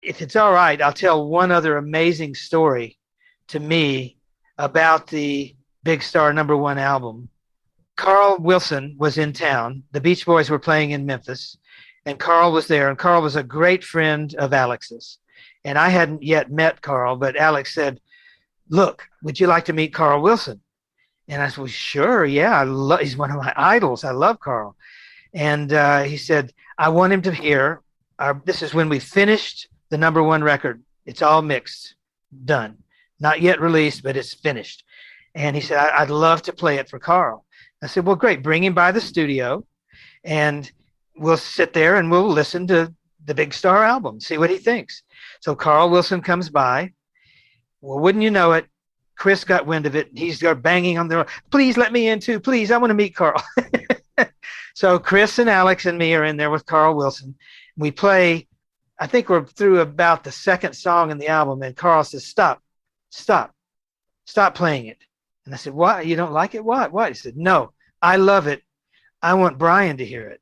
if it's all right, I'll tell one other amazing story to me about the Big Star #1 album. Carl Wilson was in town. The Beach Boys were playing in Memphis, and Carl was there. And Carl was a great friend of Alex's. And I hadn't yet met Carl, but Alex said, "Look, would you like to meet Carl Wilson?" And I said, "Well, sure, yeah. He's one of my idols. I love Carl." And he said, "I want him to hear. This is when we finished the #1 record. It's all mixed, done, not yet released, but it's finished." And he said, "I'd love to play it for Carl." I said, "Well, great. Bring him by the studio, and we'll sit there and we'll listen to the Big Star album, see what he thinks." So Carl Wilson comes by. Well, wouldn't you know it, Chris got wind of it. He's banging on the door. "Please let me in too. Please, I want to meet Carl." So Chris and Alex and me are in there with Carl Wilson. We play, I think we're through about the second song in the album, and Carl says, "Stop, stop, stop playing it." And I said, "Why? You don't like it? What? He said, "No, I love it. I want Brian to hear it."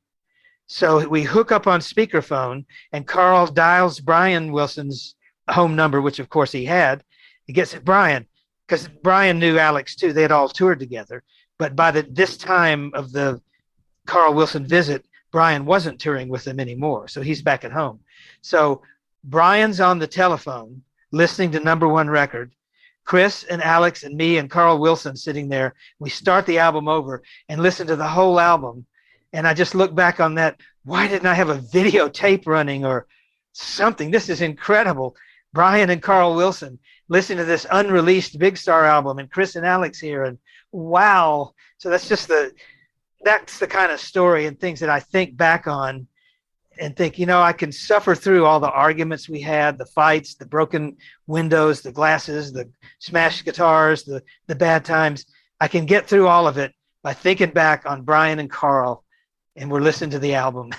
So we hook up on speakerphone, and Carl dials Brian Wilson's home number, which of course he had. He gets it, Brian, because Brian knew Alex too. They had all toured together. But by this time of the Carl Wilson visit, Brian wasn't touring with them anymore. So he's back at home. So Brian's on the telephone listening to #1 record. Chris and Alex and me and Carl Wilson sitting there. We start the album over and listen to the whole album. And I just look back on that. Why didn't I have a videotape running or something? This is incredible. Brian and Carl Wilson listening to this unreleased Big Star album, and Chris and Alex here. And wow. So that's the kind of story and things that I think back on and think, I can suffer through all the arguments we had, the fights, the broken windows, the glasses, the smashed guitars, the bad times. I can get through all of it by thinking back on Brian and Carl, and we're listening to the album.